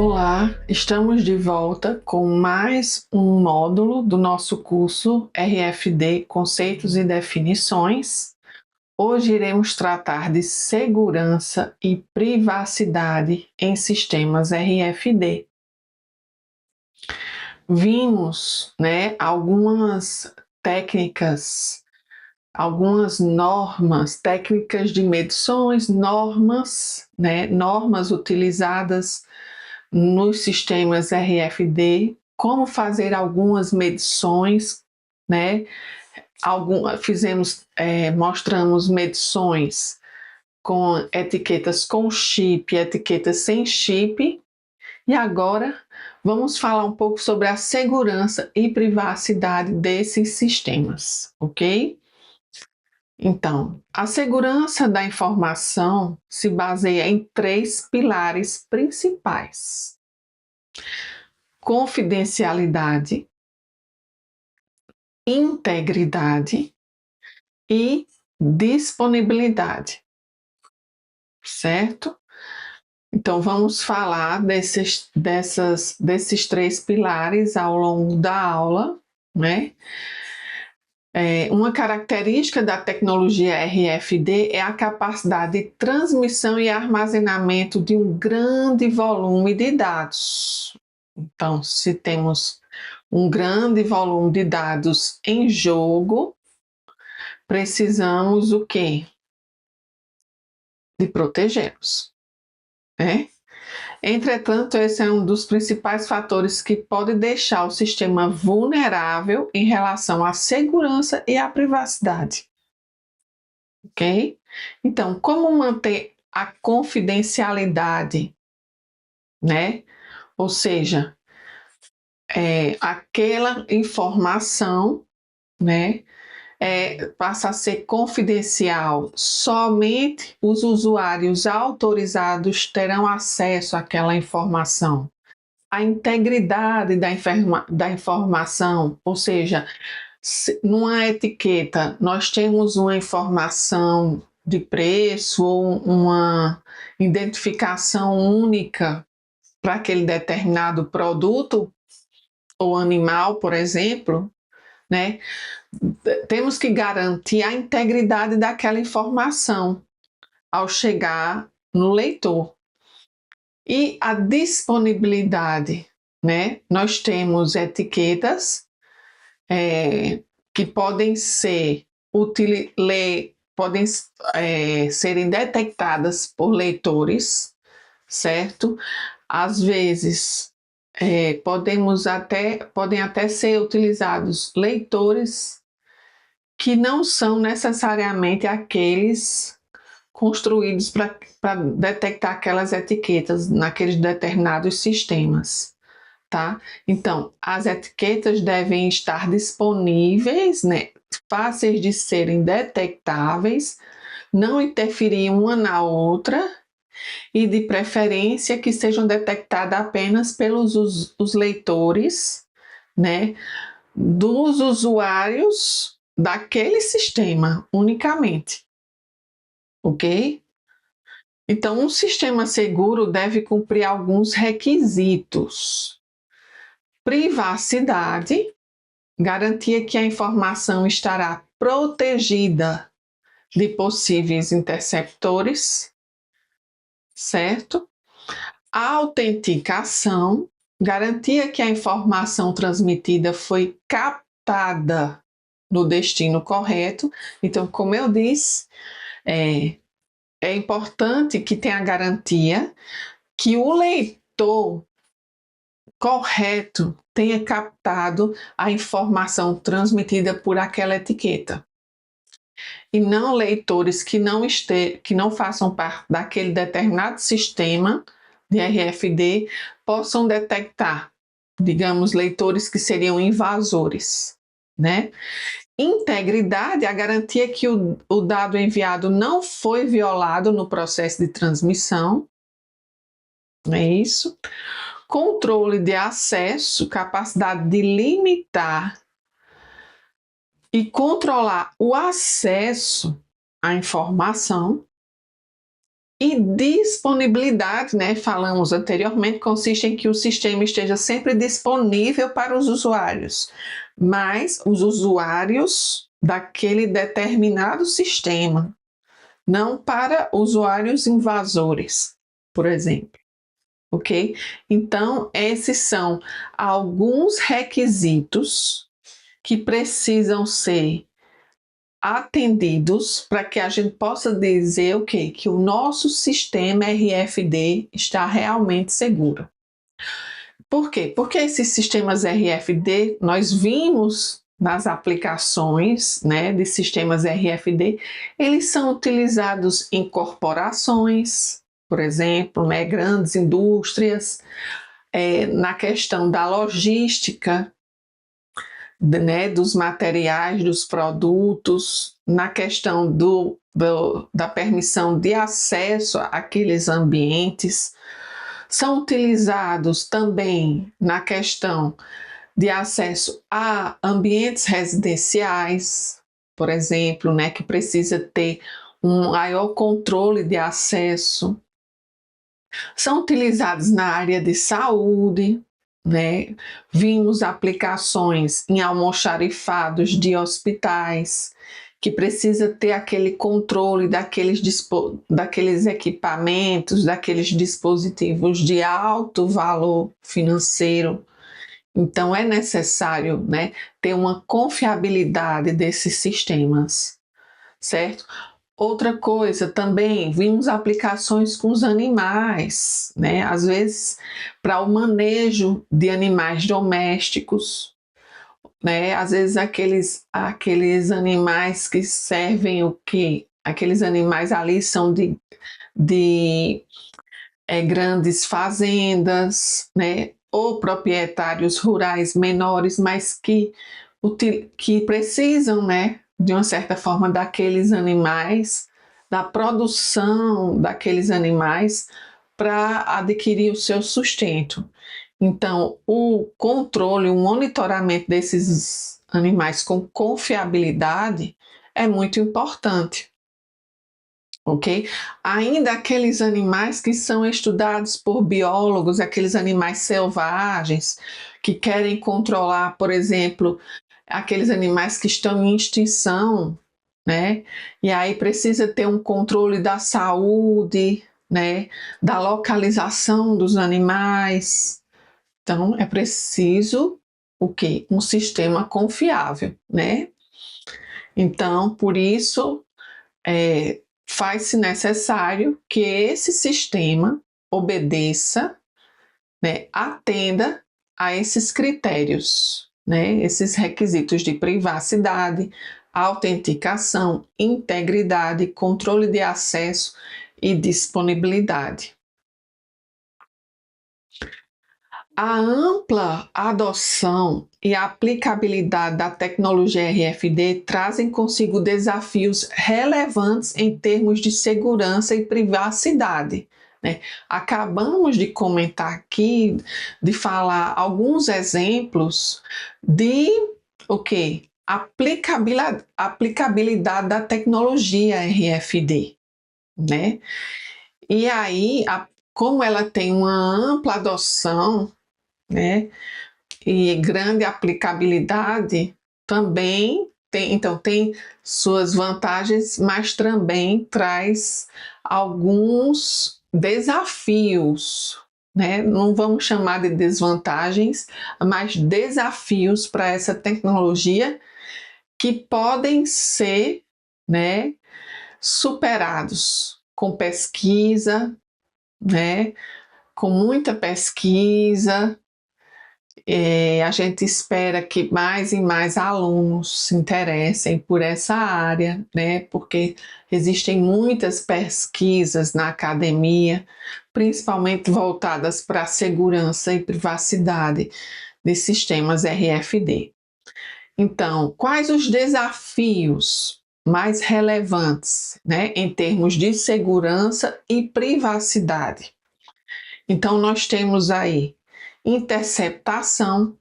Olá, estamos de volta com mais um módulo do nosso curso RFD Conceitos e Definições. Hoje iremos tratar de segurança e privacidade em sistemas RFD. Vimos, algumas técnicas, algumas normas, técnicas de medições, normas utilizadas nos sistemas RFD, como fazer algumas medições, mostramos medições com etiquetas com chip, etiquetas sem chip, e agora vamos falar um pouco sobre a segurança e privacidade desses sistemas, ok? Então, a segurança da informação se baseia em 3 pilares principais: confidencialidade, integridade e disponibilidade, certo? Então, vamos falar desses 3 pilares ao longo da aula, né? Uma característica da tecnologia RFD é a capacidade de transmissão e armazenamento de um grande volume de dados. Então, se temos um grande volume de dados em jogo, precisamos o quê? De protegê-los, né? Entretanto, esse é um dos principais fatores que pode deixar o sistema vulnerável em relação à segurança e à privacidade. Ok? Então, como manter a confidencialidade, né? Ou seja, aquela informação, né, passa a ser confidencial. Somente os usuários autorizados terão acesso àquela informação. A integridade da informação, ou seja, numa etiqueta nós temos uma informação de preço ou uma identificação única para aquele determinado produto ou animal, por exemplo, né? Temos que garantir a integridade daquela informação ao chegar no leitor. E a disponibilidade, né? Nós temos etiquetas que podem ser serem detectadas por leitores, certo? Às vezes podem até ser utilizados leitores que não são necessariamente aqueles construídos para detectar aquelas etiquetas naqueles determinados sistemas, tá? Então, as etiquetas devem estar disponíveis, né? Fáceis de serem detectáveis, não interferir uma na outra e, de preferência, que sejam detectadas apenas pelos os leitores, né? Dos usuários daquele sistema unicamente, ok? Então, um sistema seguro deve cumprir alguns requisitos: privacidade, garantia que a informação estará protegida de possíveis interceptores, certo? Autenticação, garantia que a informação transmitida foi captada no destino correto. Então, como eu disse, é importante que tenha a garantia que o leitor correto tenha captado a informação transmitida por aquela etiqueta. E não leitores que não façam parte daquele determinado sistema de RFD possam detectar, digamos, leitores que seriam invasores, né? Integridade, a garantia que o dado enviado não foi violado no processo de transmissão, não é isso? Controle de acesso, capacidade de limitar e controlar o acesso à informação. E disponibilidade, né, falamos anteriormente, consiste em que o sistema esteja sempre disponível para os usuários, mas os usuários daquele determinado sistema, não para usuários invasores, por exemplo. Ok? Então, esses são alguns requisitos que precisam ser atendidos para que a gente possa dizer o quê? Que o nosso sistema RFD está realmente seguro. Por quê? Porque esses sistemas RFD, nós vimos nas aplicações, né, de sistemas RFD, eles são utilizados em corporações, por exemplo, né, grandes indústrias, na questão da logística, né, dos materiais, dos produtos, na questão da permissão de acesso àqueles ambientes. São utilizados também na questão de acesso a ambientes residenciais, por exemplo, né, que precisa ter um maior controle de acesso. São utilizados na área de saúde, né? Vimos aplicações em almoxarifados de hospitais, que precisa ter aquele controle daqueles equipamentos, daqueles dispositivos de alto valor financeiro. Então, é necessário, né, ter uma confiabilidade desses sistemas, certo? Outra coisa também, vimos aplicações com os animais, né? Às vezes para o manejo de animais domésticos, né? Às vezes aqueles animais que servem o quê? Aqueles animais ali são de grandes fazendas, né? Ou proprietários rurais menores, mas que precisam, né, de uma certa forma, daqueles animais, da produção daqueles animais para adquirir o seu sustento. Então, o controle, o monitoramento desses animais com confiabilidade é muito importante. Ok? Ainda aqueles animais que são estudados por biólogos, aqueles animais selvagens, que querem controlar, por exemplo, aqueles animais que estão em extinção, né? E aí precisa ter um controle da saúde, né? Da localização dos animais. Então, é preciso o quê? Um sistema confiável, né? Então, por isso, faz-se necessário que esse sistema obedeça, né, atenda a esses critérios, né, esses requisitos de privacidade, autenticação, integridade, controle de acesso e disponibilidade. A ampla adoção e a aplicabilidade da tecnologia RFD trazem consigo desafios relevantes em termos de segurança e privacidade, né? Acabamos de comentar aqui, de falar alguns exemplos de o quê? Aplicabilidade da tecnologia RFD, né? E aí, como ela tem uma ampla adoção, né, e grande aplicabilidade, também tem suas vantagens, mas também traz alguns desafios, né? Não vamos chamar de desvantagens, mas desafios para essa tecnologia que podem ser, né, superados com pesquisa, né? Com muita pesquisa. A gente espera que mais e mais alunos se interessem por essa área, né? Porque existem muitas pesquisas na academia, principalmente voltadas para a segurança e privacidade de sistemas RFD. Então, quais os desafios mais relevantes, né, em termos de segurança e privacidade? Então, nós temos aí interceptação.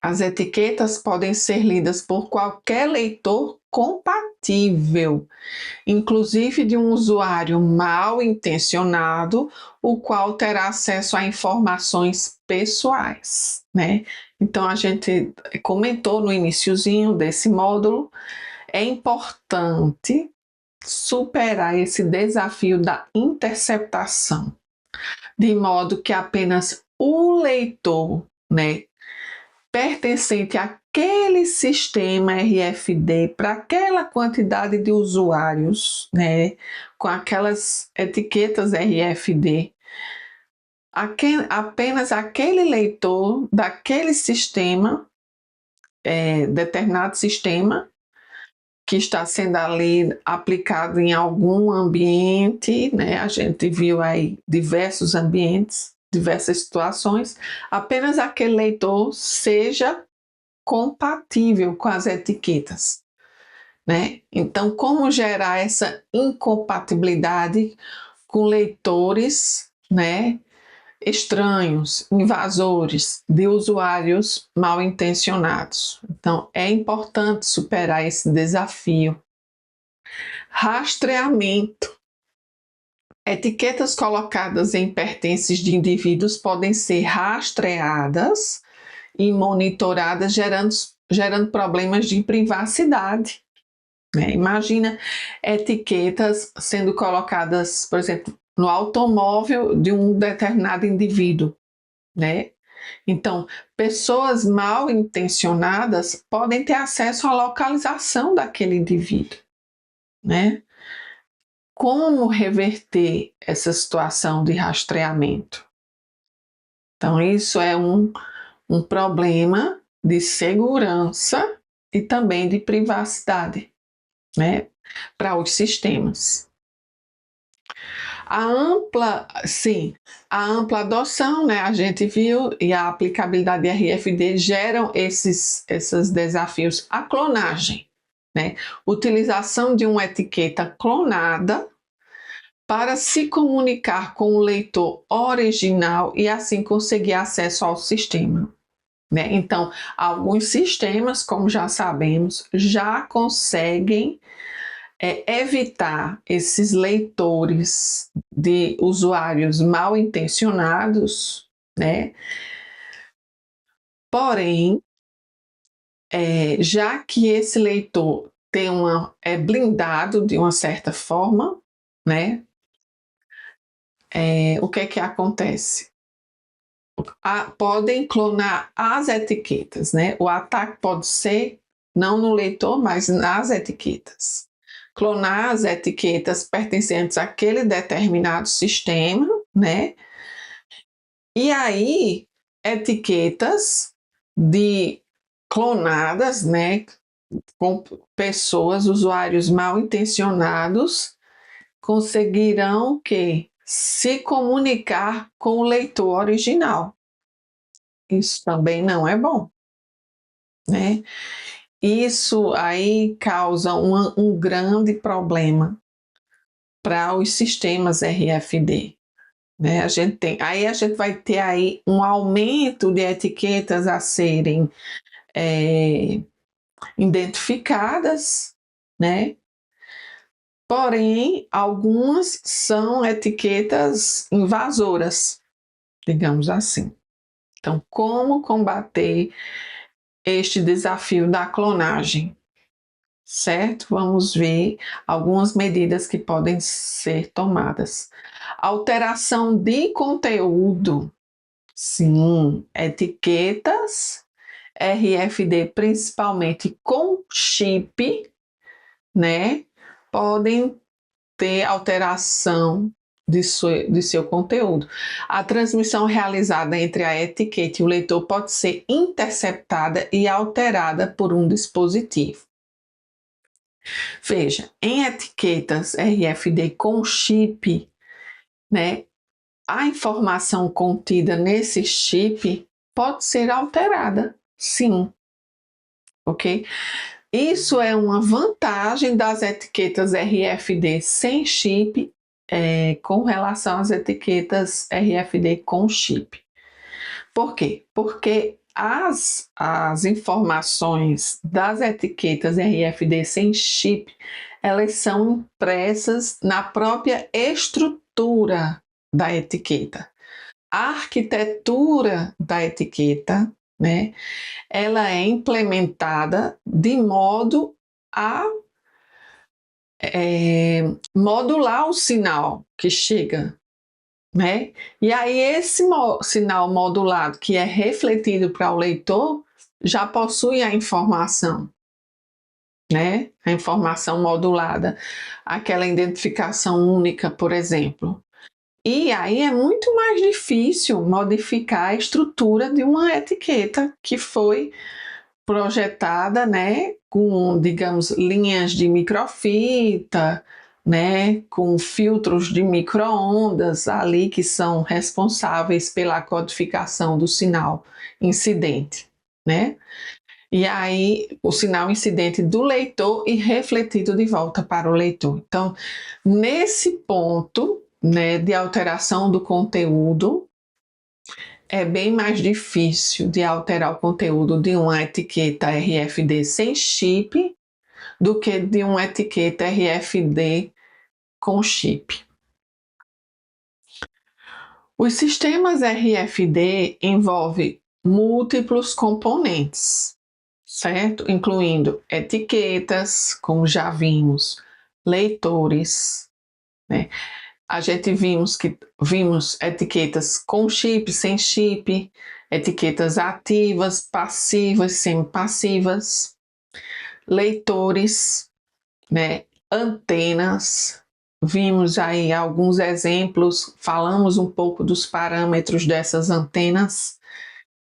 As etiquetas podem ser lidas por qualquer leitor incompatível, inclusive de um usuário mal intencionado, o qual terá acesso a informações pessoais, né? Então, a gente comentou no iniciozinho desse módulo, é importante superar esse desafio da interceptação, de modo que apenas o leitor, né, pertencente àquele sistema RFD para aquela quantidade de usuários, né, com aquelas etiquetas RFD, apenas aquele leitor daquele sistema, determinado sistema, que está sendo ali aplicado em algum ambiente, né? A gente viu aí diversos ambientes, diversas situações, apenas aquele leitor seja compatível com as etiquetas, né? Então, como gerar essa incompatibilidade com leitores, né, estranhos, invasores, de usuários mal intencionados? Então, é importante superar esse desafio. Rastreamento. Etiquetas colocadas em pertences de indivíduos podem ser rastreadas e monitoradas, gerando problemas de privacidade, né? Imagina etiquetas sendo colocadas, por exemplo, no automóvel de um determinado indivíduo, né? Então, pessoas mal intencionadas podem ter acesso à localização daquele indivíduo, né? Como reverter essa situação de rastreamento? Então, isso é um problema de segurança e também de privacidade, né, para os sistemas. A ampla adoção, né, a gente viu, e a aplicabilidade de RFD geram esses desafios. A clonagem, né, utilização de uma etiqueta clonada para se comunicar com o leitor original e assim conseguir acesso ao sistema, né? Então, alguns sistemas, como já sabemos, já conseguem evitar esses leitores de usuários mal intencionados, né? Porém, já que esse leitor é blindado de uma certa forma, né? O que é que acontece? Podem clonar as etiquetas, né? O ataque pode ser não no leitor, mas nas etiquetas. Clonar as etiquetas pertencentes àquele determinado sistema, né? E aí, etiquetas clonadas, né? Com pessoas, usuários mal intencionados, conseguirão que se comunicar com o leitor original. Isso também não é bom, né? Isso aí causa um grande problema para os sistemas RFD, né? Aí a gente vai ter aí um aumento de etiquetas a serem identificadas, né? Porém, algumas são etiquetas invasoras, digamos assim. Então, como combater este desafio da clonagem? Certo? Vamos ver algumas medidas que podem ser tomadas. Alteração de conteúdo. Sim, etiquetas RFD, principalmente com chip, né? Podem ter alteração de seu conteúdo. A transmissão realizada entre a etiqueta e o leitor pode ser interceptada e alterada por um dispositivo. Veja, em etiquetas RFD com chip, né, a informação contida nesse chip pode ser alterada, sim, ok? Isso é uma vantagem das etiquetas RFD sem chip com relação às etiquetas RFD com chip. Por quê? Porque as informações das etiquetas RFD sem chip, elas são impressas na própria estrutura da etiqueta. A arquitetura da etiqueta, né, ela é implementada de modo a modular o sinal que chega, né? E aí esse sinal modulado que é refletido para o leitor já possui a informação, né? A informação modulada, aquela identificação única, por exemplo. E aí é muito mais difícil modificar a estrutura de uma etiqueta que foi projetada, né, com, digamos, linhas de microfita, né, com filtros de micro-ondas ali que são responsáveis pela codificação do sinal incidente, né? E aí o sinal incidente do leitor e refletido de volta para o leitor. Então, nesse ponto, né, de alteração do conteúdo, é bem mais difícil de alterar o conteúdo de uma etiqueta RFD sem chip do que de uma etiqueta RFD com chip. Os sistemas RFD envolvem múltiplos componentes, certo? Incluindo etiquetas, como já vimos, leitores, né? A gente vimos etiquetas com chip, sem chip, etiquetas ativas, passivas, semi-passivas, leitores, né, antenas. Vimos aí alguns exemplos, falamos um pouco dos parâmetros dessas antenas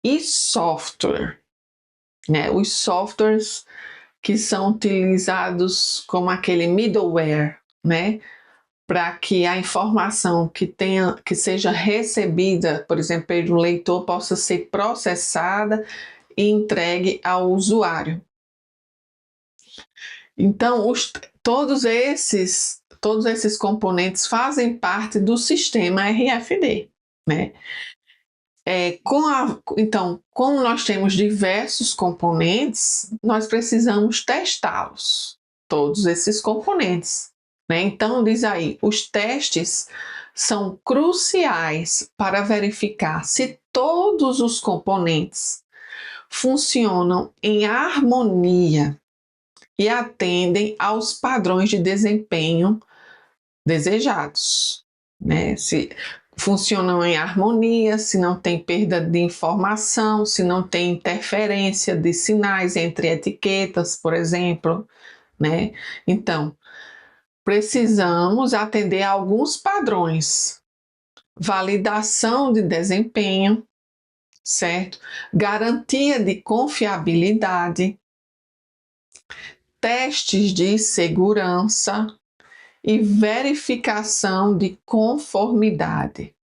e software, né? Os softwares que são utilizados como aquele middleware, né? Para que a informação que seja recebida, por exemplo, pelo leitor, possa ser processada e entregue ao usuário. Então, todos esses componentes fazem parte do sistema RFD, né? Então, como nós temos diversos componentes, nós precisamos testá-los, todos esses componentes, né? Então, diz aí, os testes são cruciais para verificar se todos os componentes funcionam em harmonia e atendem aos padrões de desempenho desejados, né? Se funcionam em harmonia, se não tem perda de informação, se não tem interferência de sinais entre etiquetas, por exemplo, né? Então, precisamos atender a alguns padrões: validação de desempenho, certo? Garantia de confiabilidade, testes de segurança e verificação de conformidade.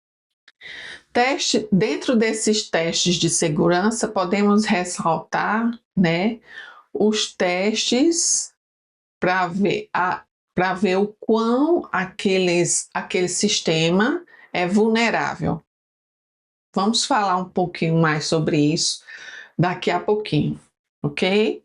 Dentro desses testes de segurança, podemos ressaltar, né, os testes para ver o quão aquele sistema é vulnerável. Vamos falar um pouquinho mais sobre isso daqui a pouquinho, ok?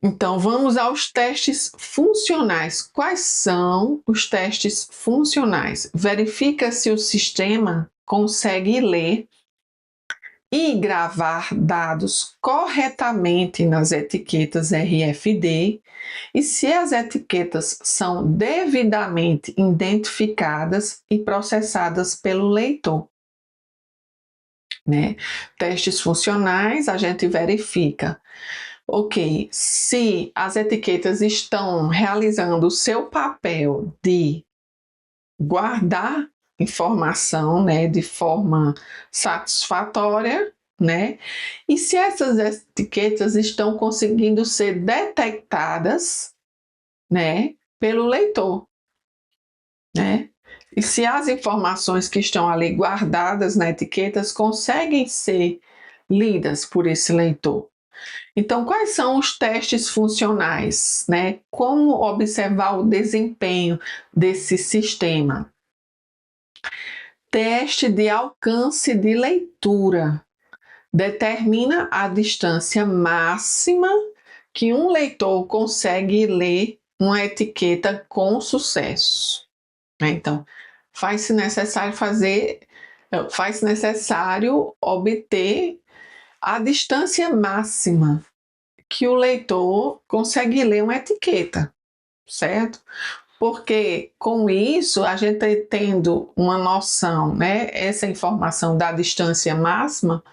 Então, vamos aos testes funcionais. Quais são os testes funcionais? Verifica se o sistema consegue ler e gravar dados corretamente nas etiquetas RFD e se as etiquetas são devidamente identificadas e processadas pelo leitor, né? Testes funcionais, a gente verifica. Ok, se as etiquetas estão realizando o seu papel de guardar informação, né, de forma satisfatória, né, e se essas etiquetas estão conseguindo ser detectadas, né, pelo leitor, né, e se as informações que estão ali guardadas na etiquetas conseguem ser lidas por esse leitor. Então, quais são os testes funcionais, né? Como observar o desempenho desse sistema? Teste de alcance de leitura. determina a distância máxima que um leitor consegue ler uma etiqueta com sucesso. Então, faz-se necessário obter a distância máxima que o leitor consegue ler uma etiqueta, certo? Porque com isso, a gente tendo uma noção, né, essa informação da distância máxima,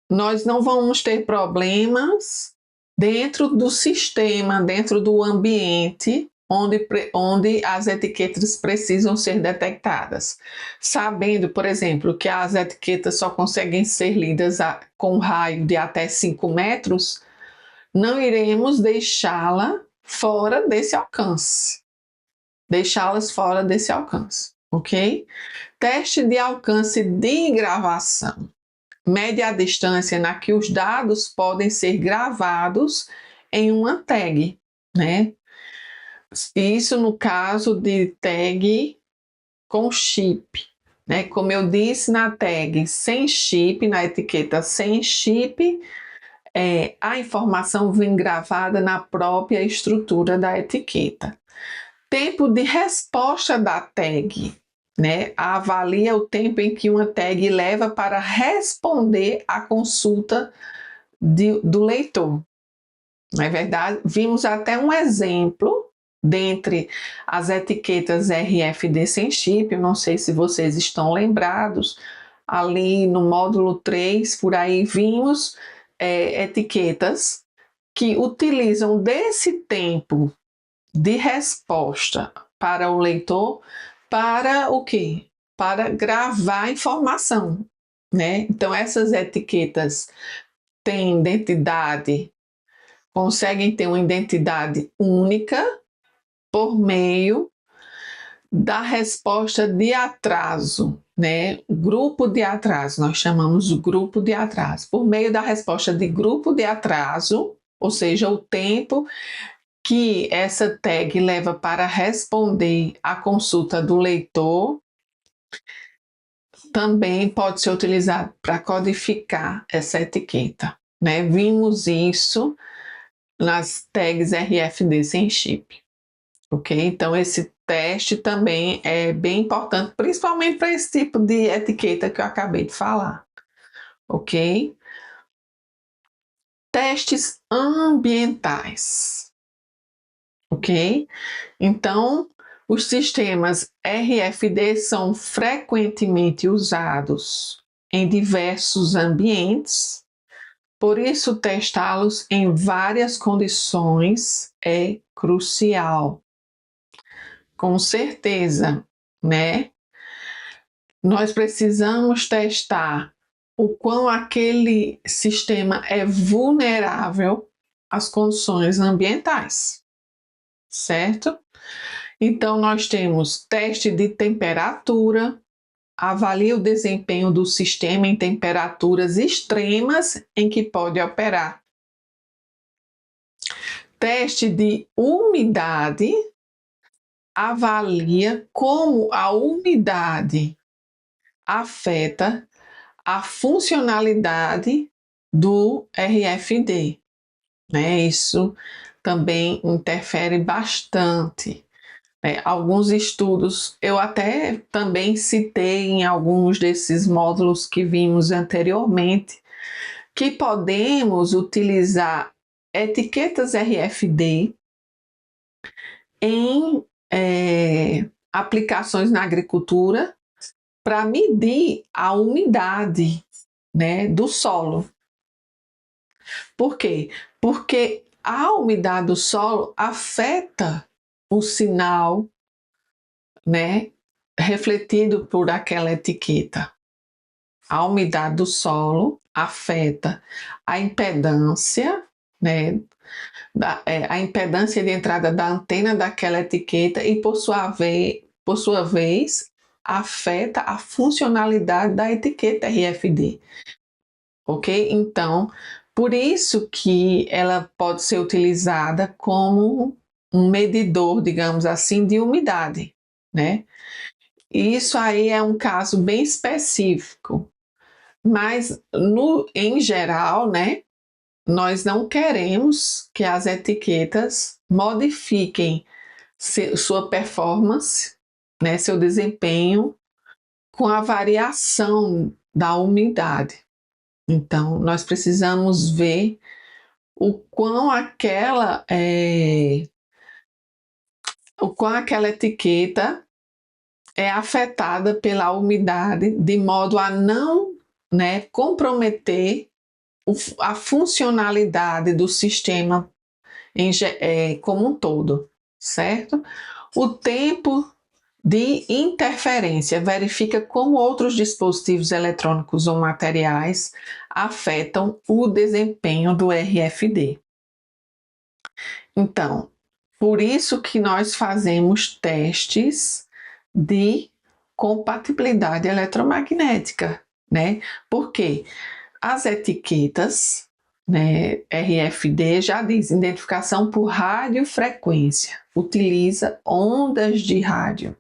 nós não vamos ter problemas dentro do sistema, dentro do ambiente onde as etiquetas precisam ser detectadas. Sabendo, por exemplo, que as etiquetas só conseguem ser lidas com raio de até 5 metros, não iremos deixá-las fora desse alcance. Ok? Teste de alcance de gravação. Mede a distância na que os dados podem ser gravados em uma tag, né? Isso no caso de tag com chip, né? Como eu disse, na tag sem chip, na etiqueta sem chip, a informação vem gravada na própria estrutura da etiqueta. Tempo de resposta da tag, né? Avalia o tempo em que uma tag leva para responder à consulta do leitor. Não é verdade? Vimos até um exemplo dentre as etiquetas RFD sem chip, eu não sei se vocês estão lembrados, ali no módulo 3, por aí vimos etiquetas que utilizam desse tempo de resposta para o leitor para o quê? Para gravar informação, né? Então essas etiquetas têm identidade, conseguem ter uma identidade única por meio da resposta de atraso, né? Grupo de atraso, nós chamamos de grupo de atraso. Por meio da resposta de grupo de atraso, ou seja, o tempo que essa tag leva para responder à consulta do leitor, também pode ser utilizado para codificar essa etiqueta, né? Vimos isso nas tags RFD sem chip, ok? Então esse teste também é bem importante, principalmente para esse tipo de etiqueta que eu acabei de falar, ok? Testes ambientais, ok? Então, os sistemas RFD são frequentemente usados em diversos ambientes, por isso testá-los em várias condições é crucial. Com certeza, né? Nós precisamos testar o quão aquele sistema é vulnerável às condições ambientais, certo? Então, nós temos teste de temperatura, avalia o desempenho do sistema em temperaturas extremas em que pode operar. Teste de umidade, avalia como a umidade afeta a funcionalidade do RFD, né? Isso também interfere bastante. Alguns estudos, eu até também citei em alguns desses módulos que vimos anteriormente, que podemos utilizar etiquetas RFD em aplicações na agricultura para medir a umidade, né, do solo. Por quê? Porque a umidade do solo afeta o sinal, né, refletido por aquela etiqueta. A umidade do solo afeta a impedância, né, a impedância de entrada da antena daquela etiqueta e, por sua vez, afeta a funcionalidade da etiqueta RFD. Ok? Então, por isso que ela pode ser utilizada como um medidor, digamos assim, de umidade, né? E isso aí é um caso bem específico. Mas, em geral, né, nós não queremos que as etiquetas modifiquem sua performance, né, seu desempenho, com a variação da umidade. Então, nós precisamos ver o quão aquela etiqueta é afetada pela umidade, de modo a não, né, comprometer a funcionalidade do sistema como um todo, certo? O tempo de interferência verifica como outros dispositivos eletrônicos ou materiais afetam o desempenho do RFD. Então, por isso que nós fazemos testes de compatibilidade eletromagnética, né? Porque as etiquetas, né, RFD já diz identificação por radiofrequência, utiliza ondas de rádio,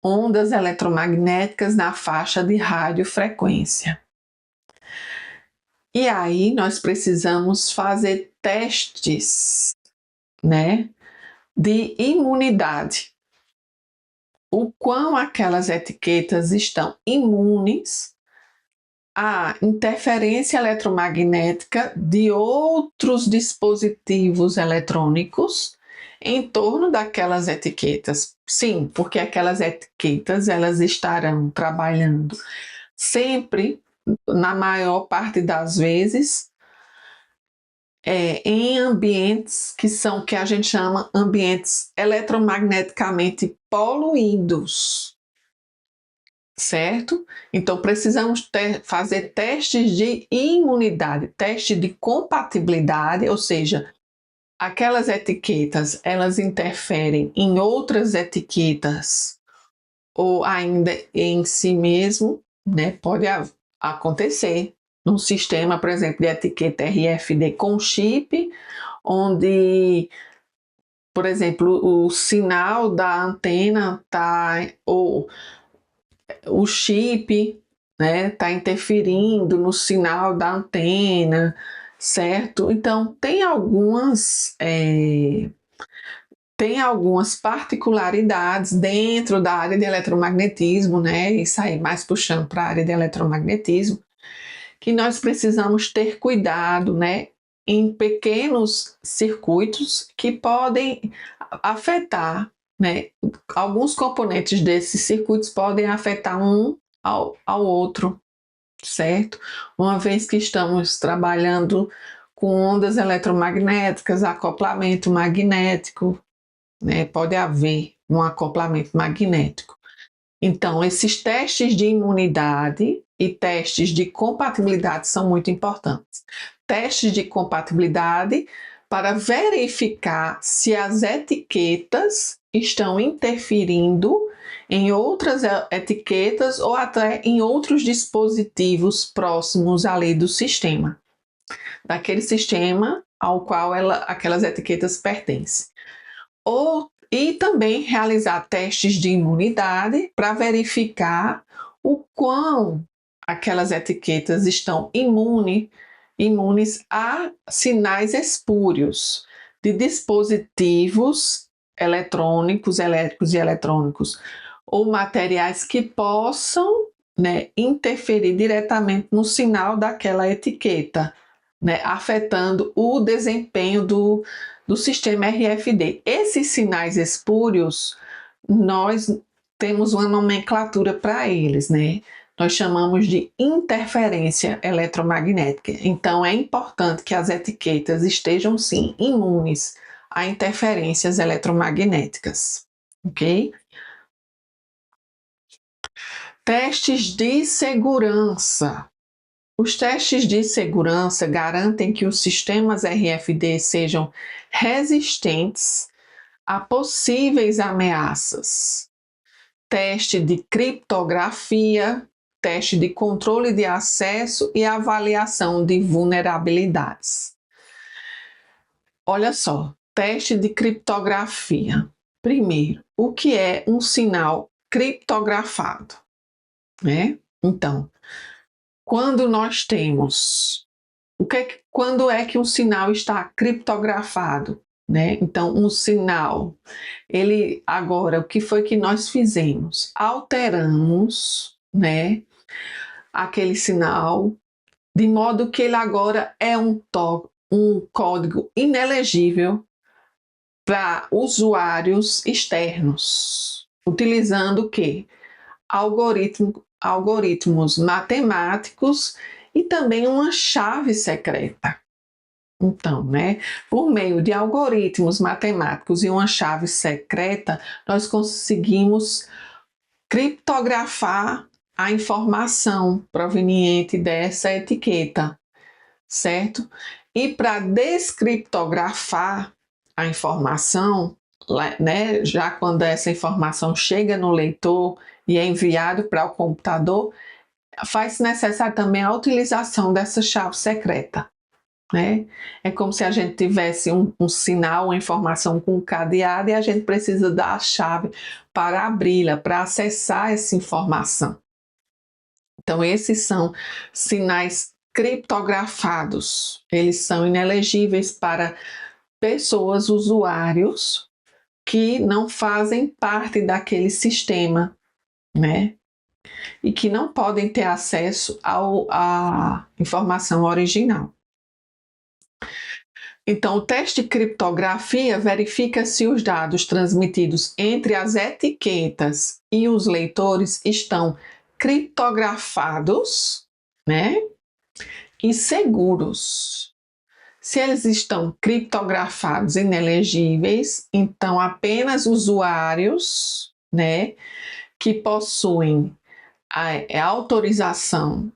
ondas eletromagnéticas na faixa de radiofrequência. E aí nós precisamos fazer testes, né, de imunidade. O quão aquelas etiquetas estão imunes à interferência eletromagnética de outros dispositivos eletrônicos em torno daquelas etiquetas. Sim, porque aquelas etiquetas elas estarão trabalhando sempre, na maior parte das vezes, em ambientes que a gente chama ambientes eletromagneticamente poluídos, certo? Então precisamos fazer testes de imunidade, teste de compatibilidade, ou seja, aquelas etiquetas elas interferem em outras etiquetas ou ainda em si mesmo, né? Pode acontecer num sistema, por exemplo, de etiqueta RFD com chip, onde, por exemplo, o sinal da antena ou o chip, né, tá interferindo no sinal da antena, certo? Então tem algumas particularidades dentro da área de eletromagnetismo, né? Isso aí mais puxando para a área de eletromagnetismo, que nós precisamos ter cuidado, né? Em pequenos circuitos que podem afetar, né? Alguns componentes desses circuitos podem afetar um ao outro, certo? Uma vez que estamos trabalhando com ondas eletromagnéticas, acoplamento magnético, né? Pode haver um acoplamento magnético. Então, esses testes de imunidade e testes de compatibilidade são muito importantes. Testes de compatibilidade para verificar se as etiquetas estão interferindo em outras etiquetas ou até em outros dispositivos próximos ali do sistema, daquele sistema ao qual aquelas etiquetas pertencem. E também realizar testes de imunidade para verificar o quão aquelas etiquetas estão imunes a sinais espúrios de dispositivos eletrônicos, elétricos e eletrônicos ou materiais que possam, né, interferir diretamente no sinal daquela etiqueta, né, afetando o desempenho do sistema RFD. Esses sinais espúrios, nós temos uma nomenclatura para eles, né? Nós chamamos de interferência eletromagnética. Então, é importante que as etiquetas estejam, sim, imunes a interferências eletromagnéticas, ok? Testes de segurança. Os testes de segurança garantem que os sistemas RFD sejam resistentes a possíveis ameaças. Teste de criptografia, teste de controle de acesso e avaliação de vulnerabilidades. Olha só, teste de criptografia. Primeiro, o que é um sinal criptografado? Né? Então, quando nós temos quando é que um sinal está criptografado, né? Então, um sinal, ele agora, o que foi que nós fizemos? Alteramos, né, aquele sinal de modo que ele agora é um código inelegível para usuários externos, utilizando o quê? Algoritmos matemáticos e também uma chave secreta. Então, né, por meio de algoritmos matemáticos e uma chave secreta, nós conseguimos criptografar a informação proveniente dessa etiqueta, certo? E para descriptografar a informação, né, já quando essa informação chega no leitor e é enviado para o computador, faz-se necessário também a utilização dessa chave secreta, né? É como se a gente tivesse um sinal, uma informação com um cadeado e a gente precisa da chave para abri-la, para acessar essa informação. Então, esses são sinais criptografados. Eles são inelegíveis para pessoas, usuários que não fazem parte daquele sistema, né? E que não podem ter acesso à informação original. Então, o teste de criptografia verifica se os dados transmitidos entre as etiquetas e os leitores estão criptografados, né, e seguros. Se eles estão criptografados e inelegíveis, então apenas usuários, né, que possuem a autorização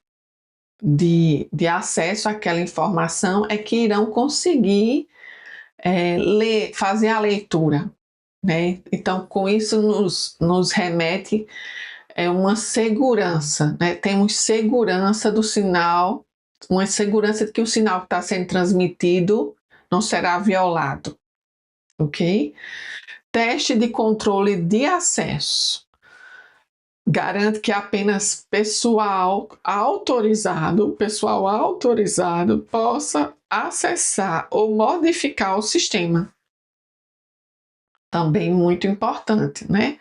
de acesso àquela informação é que irão conseguir fazer a leitura, né? Então, com isso nos remete uma segurança, né? Temos segurança do sinal, uma segurança de que o sinal que está sendo transmitido não será violado, ok? Teste de controle de acesso. Garante que apenas pessoal autorizado possa acessar ou modificar o sistema. Também muito importante, né?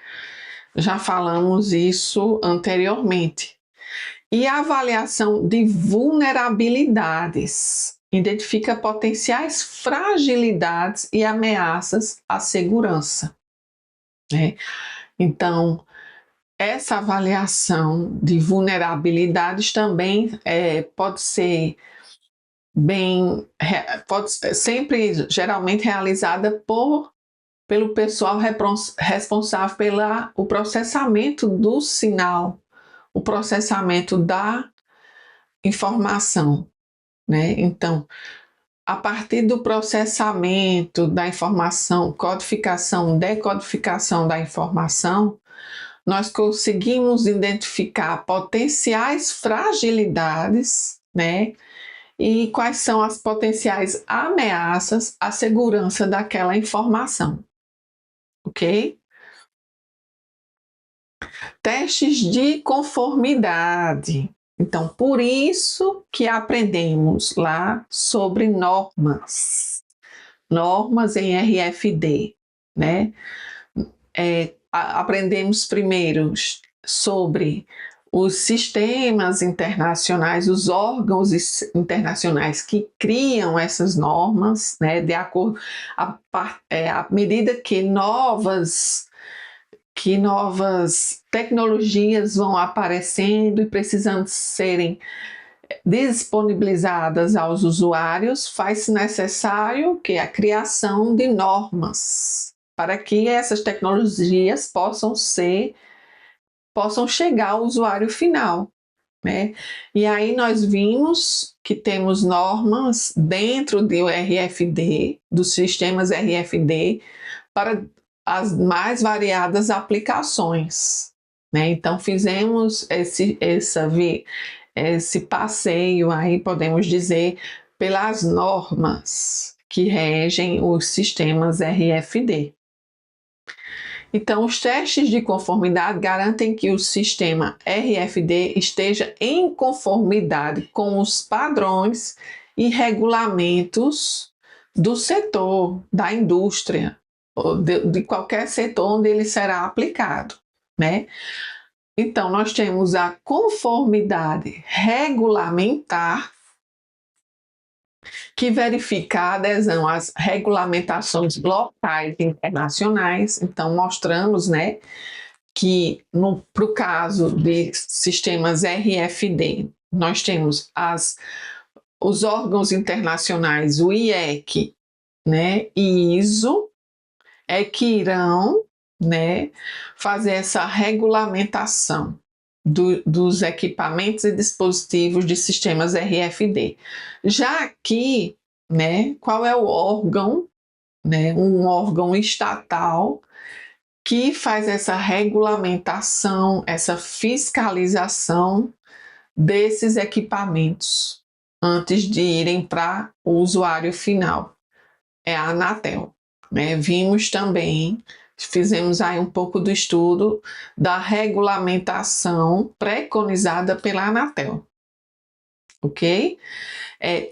Já falamos isso anteriormente. E a avaliação de vulnerabilidades identifica potenciais fragilidades e ameaças à segurança, né? Então, essa avaliação de vulnerabilidades também pode ser sempre geralmente realizada pelo pessoal responsável pelo processamento do sinal, o processamento da informação, né? Então, a partir do processamento da informação, codificação, decodificação da informação, nós conseguimos identificar potenciais fragilidades, né? E quais são as potenciais ameaças à segurança daquela informação, ok? Testes de conformidade. Então, por isso que aprendemos lá sobre normas em RFD, né? Aprendemos primeiro sobre os sistemas internacionais, os órgãos internacionais que criam essas normas, né, de acordo à medida que novas tecnologias vão aparecendo e precisando serem disponibilizadas aos usuários, faz-se necessário que a criação de normas para que essas tecnologias possam chegar ao usuário final, né? E aí nós vimos que temos normas dentro do RFD, dos sistemas RFD, para as mais variadas aplicações, né? Então fizemos esse passeio aí, podemos dizer, pelas normas que regem os sistemas RFD. Então, os testes de conformidade garantem que o sistema RFD esteja em conformidade com os padrões e regulamentos do setor, da indústria, ou de qualquer setor onde ele será aplicado, né? Então, nós temos a conformidade regulamentar, que verifica a adesão às regulamentações locais e internacionais. Então, mostramos, né, que para o caso de sistemas RFD, nós temos os órgãos internacionais, o IEC, né, e ISO, que irão, né, fazer essa regulamentação dos equipamentos e dispositivos de sistemas RFD. Já aqui, né, qual é o órgão, né, um órgão estatal que faz essa regulamentação, essa fiscalização desses equipamentos antes de irem para o usuário final? É a Anatel, né? Vimos também, fizemos aí um pouco do estudo da regulamentação preconizada pela Anatel, ok?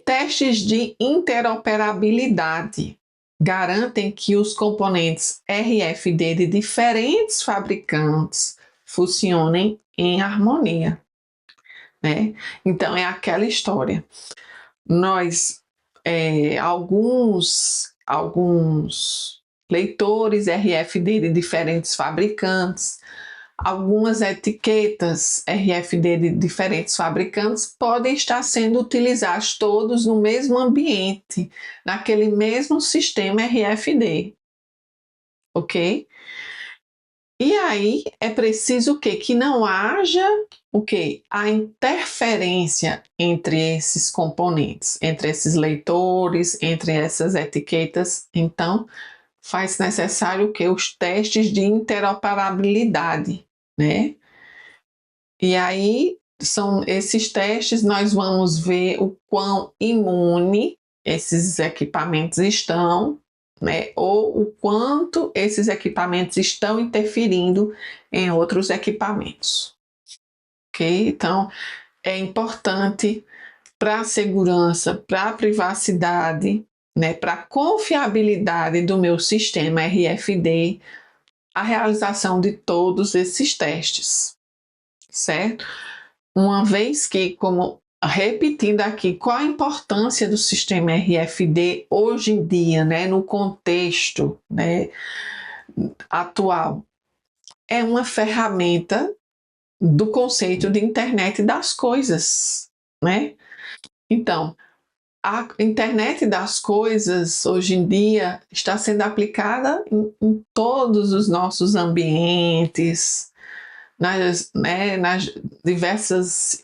Testes de interoperabilidade garantem que os componentes RFD de diferentes fabricantes funcionem em harmonia, né? Então é aquela história. Alguns leitores RFD de diferentes fabricantes, algumas etiquetas RFD de diferentes fabricantes podem estar sendo utilizados todos no mesmo ambiente, naquele mesmo sistema RFD, ok? E aí é preciso o quê? Que não haja o quê? A interferência entre esses componentes, entre esses leitores, entre essas etiquetas. Então, faz necessário o quê? Os testes de interoperabilidade, né? E aí, são esses testes, nós vamos ver o quão imune esses equipamentos estão, né? Ou o quanto esses equipamentos estão interferindo em outros equipamentos, ok? Então, é importante para a segurança, para a privacidade, né? Para a confiabilidade do meu sistema RFD, a realização de todos esses testes, certo? Uma vez que, como repetindo aqui, qual a importância do sistema RFD hoje em dia, né, no contexto, né, atual? É uma ferramenta do conceito de internet das coisas, né? Então, a internet das coisas hoje em dia está sendo aplicada em todos os nossos ambientes,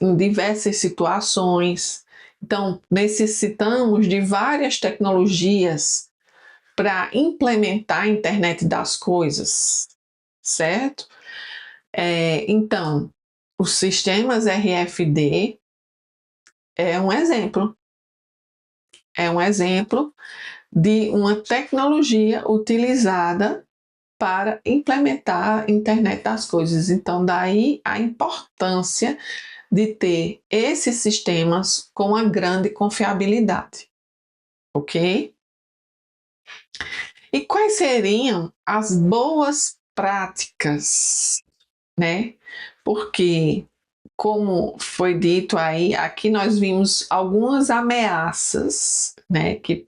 em diversas situações. Então, necessitamos de várias tecnologias para implementar a internet das coisas, certo? Então, os sistemas RFD é um exemplo. É um exemplo de uma tecnologia utilizada para implementar a internet das coisas. Então, daí a importância de ter esses sistemas com uma grande confiabilidade, ok? E quais seriam as boas práticas, né? Porque, como foi dito aí, aqui nós vimos algumas ameaças, né, que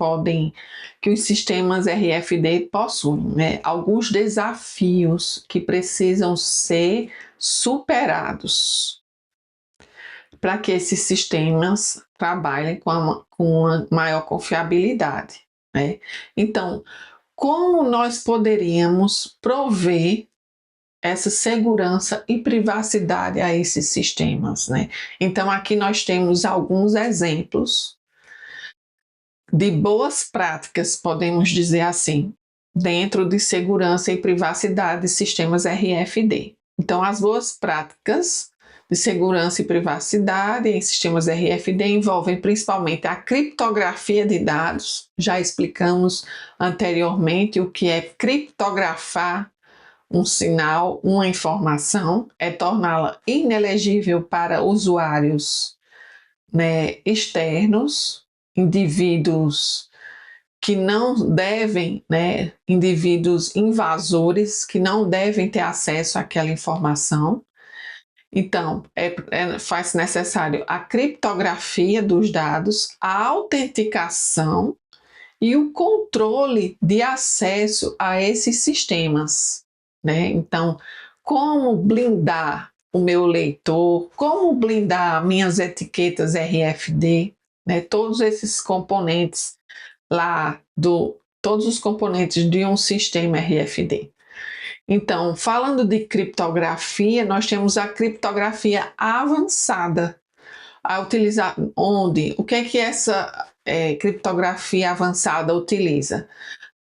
os sistemas RFD possuem, né? Alguns desafios que precisam ser superados para que esses sistemas trabalhem com uma maior confiabilidade, né? Então, como nós poderíamos prover essa segurança e privacidade a esses sistemas, né? Então, aqui nós temos alguns exemplos de boas práticas, podemos dizer assim, dentro de segurança e privacidade de sistemas RFD. Então, as boas práticas de segurança e privacidade em sistemas RFD envolvem principalmente a criptografia de dados. Já explicamos anteriormente o que é criptografar um sinal, uma informação, é torná-la inelegível para usuários, né, externos, indivíduos que não devem, né, indivíduos invasores que não devem ter acesso àquela informação. Então, faz necessário a criptografia dos dados, a autenticação e o controle de acesso a esses sistemas, né? Então, como blindar o meu leitor, como blindar minhas etiquetas RFD, né? Todos esses componentes todos os componentes de um sistema RFD. Então, falando de criptografia, nós temos a criptografia avançada, a utilizar o que é que essa criptografia avançada utiliza?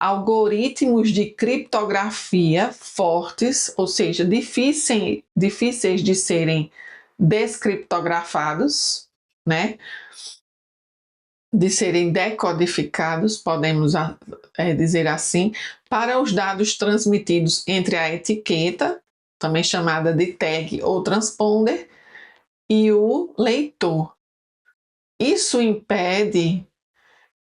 Algoritmos de criptografia fortes, ou seja, difíceis de serem descriptografados, né? De serem decodificados, podemos dizer assim, para os dados transmitidos entre a etiqueta, também chamada de tag ou transponder, e o leitor. Isso impede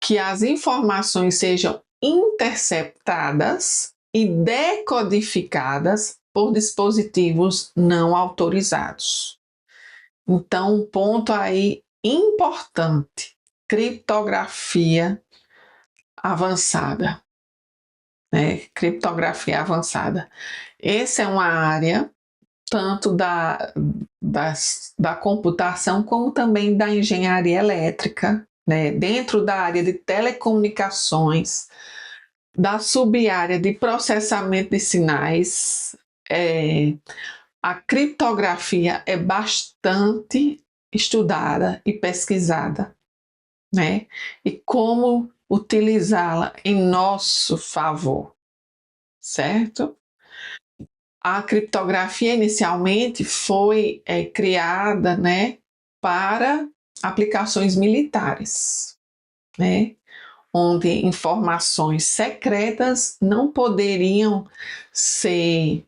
que as informações sejam interceptadas e decodificadas por dispositivos não autorizados. Então, um ponto aí importante: criptografia avançada, né? Criptografia avançada. Essa é uma área tanto da computação como também da engenharia elétrica, né? Dentro da área de telecomunicações, da sub-área de processamento de sinais, a criptografia é bastante estudada e pesquisada, né? E como utilizá-la em nosso favor, certo? A criptografia inicialmente foi criada, né, para aplicações militares, né, onde informações secretas não poderiam ser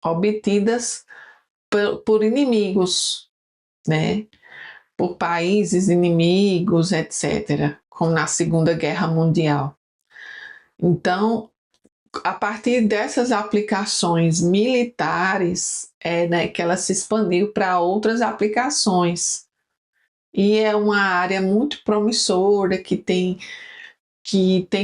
obtidas por inimigos, né, por países inimigos, etc., como na Segunda Guerra Mundial. Então, a partir dessas aplicações militares, né, que ela se expandiu para outras aplicações. E é uma área muito promissora, que tem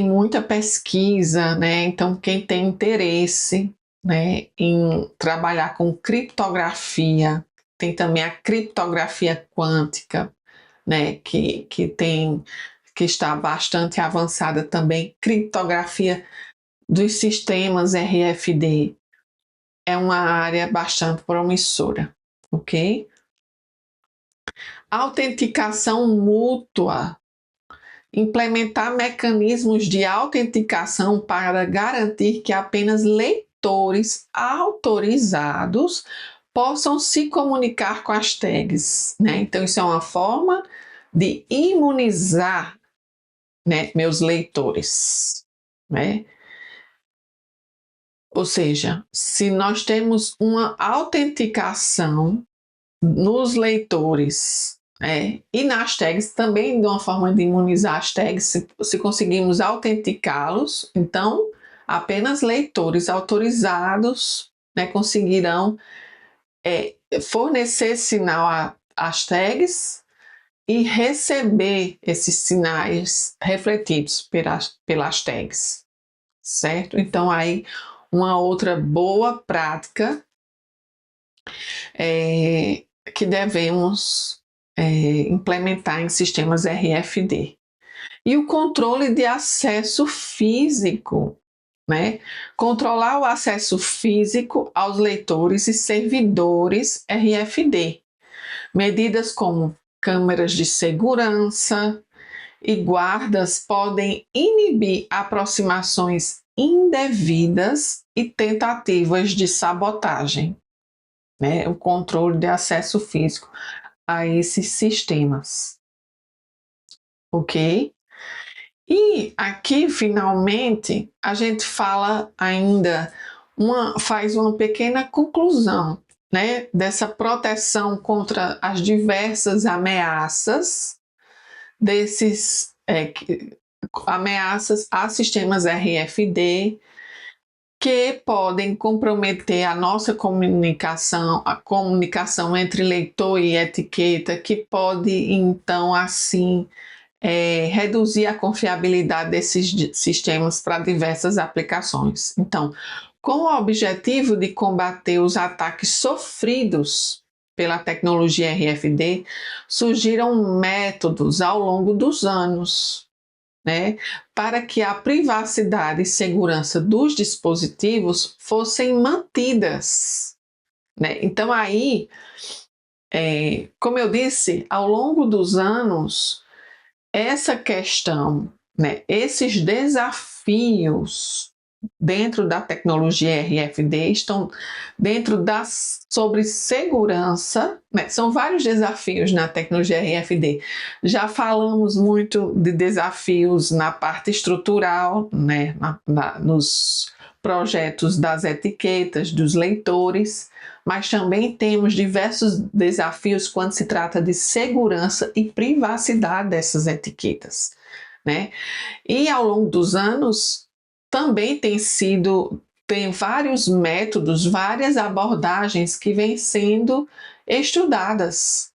muita pesquisa, né? Então, quem tem interesse, né, em trabalhar com criptografia, tem também a criptografia quântica, né, que está bastante avançada também, criptografia dos sistemas RFD, é uma área bastante promissora, ok? Autenticação mútua. Implementar mecanismos de autenticação para garantir que apenas leitores autorizados possam se comunicar com as tags, né? Então, isso é uma forma de imunizar, né, meus leitores, né? Ou seja, se nós temos uma autenticação nos leitores, e nas tags também, de uma forma de imunizar as tags, se conseguimos autenticá-los, então apenas leitores autorizados, né, conseguirão fornecer sinal às tags e receber esses sinais refletidos pelas tags, certo? Então, aí, uma outra boa prática que devemos implementar em sistemas RFD. E o controle de acesso físico, né? Controlar o acesso físico aos leitores e servidores RFD. Medidas como câmeras de segurança e guardas podem inibir aproximações indevidas e tentativas de sabotagem, né? O controle de acesso físico a esses sistemas, ok? E aqui, finalmente, a gente fala ainda faz uma pequena conclusão, né, dessa proteção contra as diversas ameaças desses ameaças a sistemas RFD que podem comprometer a nossa comunicação, a comunicação entre leitor e etiqueta, que pode então assim reduzir a confiabilidade desses sistemas para diversas aplicações. Então, com o objetivo de combater os ataques sofridos pela tecnologia RFD, surgiram métodos ao longo dos anos, né, para que a privacidade e segurança dos dispositivos fossem mantidas, né? Então aí, como eu disse, ao longo dos anos, essa questão, né, esses desafios dentro da tecnologia RFD estão dentro sobre segurança, né? São vários desafios na tecnologia RFD. Já falamos muito de desafios na parte estrutural, né? Nos projetos das etiquetas, dos leitores, mas também temos diversos desafios quando se trata de segurança e privacidade dessas etiquetas, né? E ao longo dos anos também tem vários métodos, várias abordagens que vêm sendo estudadas,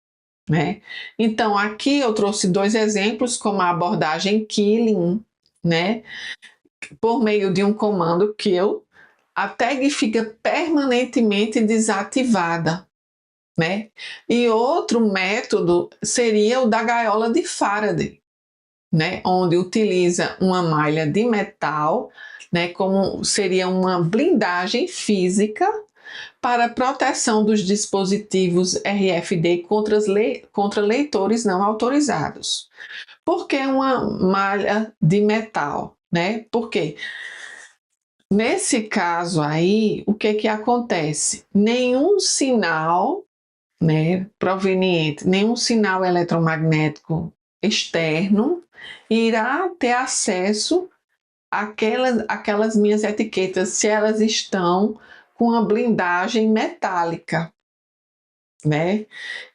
né? Então aqui eu trouxe 2 exemplos, como a abordagem Killing, né? Por meio de um comando kill, a tag fica permanentemente desativada, né? E outro método seria o da gaiola de Faraday, né, onde utiliza uma malha de metal, né, como seria uma blindagem física para proteção dos dispositivos RFD contra leitores não autorizados. Por que uma malha de metal, né? Porque nesse caso aí, o que acontece? Nenhum sinal, né, proveniente, nenhum sinal eletromagnético externo irá ter acesso àquelas minhas etiquetas se elas estão com a blindagem metálica, né?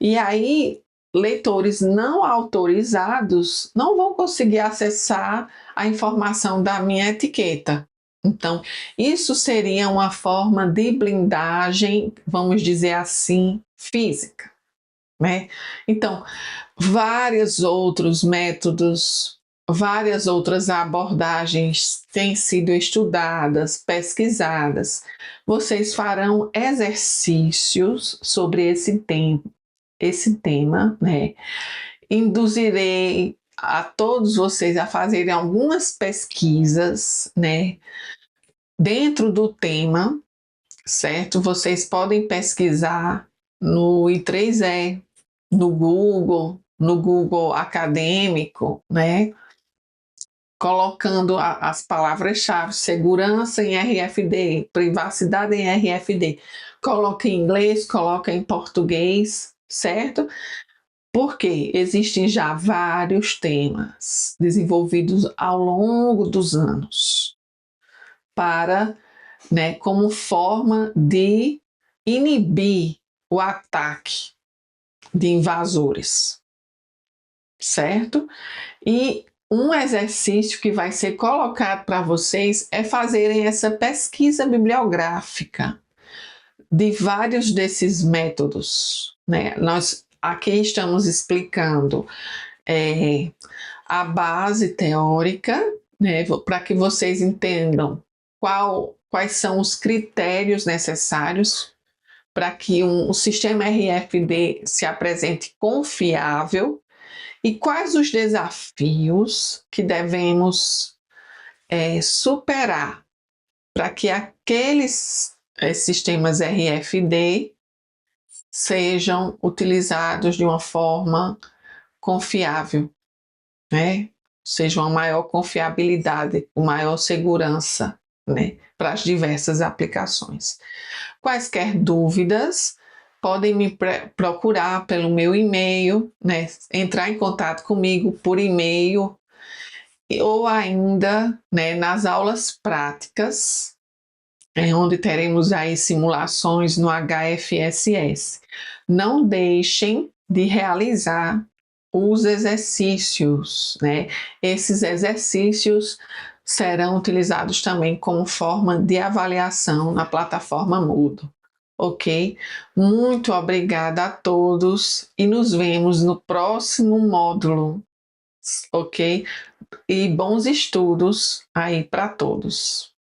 E aí leitores não autorizados não vão conseguir acessar a informação da minha etiqueta. Então, isso seria uma forma de blindagem, vamos dizer assim, física, né? Então, vários outros métodos, várias outras abordagens têm sido estudadas, pesquisadas. Vocês farão exercícios sobre esse tema, né? Induzirei a todos vocês a fazerem algumas pesquisas, né? Dentro do tema, certo? Vocês podem pesquisar no I3E, no Google acadêmico, né? Colocando as palavras-chave, segurança em RFD, privacidade em RFD. Coloca em inglês, coloca em português, certo? Porque existem já vários temas desenvolvidos ao longo dos anos para, né, como forma de inibir o ataque de invasores, certo? E um exercício que vai ser colocado para vocês é fazerem essa pesquisa bibliográfica de vários desses métodos, né? Nós aqui estamos explicando a base teórica, né, para que vocês entendam quais são os critérios necessários para que o sistema RFD se apresente confiável e quais os desafios que devemos superar para que aqueles sistemas RFD sejam utilizados de uma forma confiável, né? Seja uma maior confiabilidade, uma maior segurança, né, para as diversas aplicações. Quaisquer dúvidas, podem me procurar pelo meu e-mail, né, entrar em contato comigo por e-mail, ou ainda, né, nas aulas práticas onde teremos aí simulações no HFSS. Não deixem de realizar os exercícios, né? Esses exercícios serão utilizados também como forma de avaliação na plataforma Moodle, ok? Muito obrigada a todos e nos vemos no próximo módulo, ok? E bons estudos aí para todos.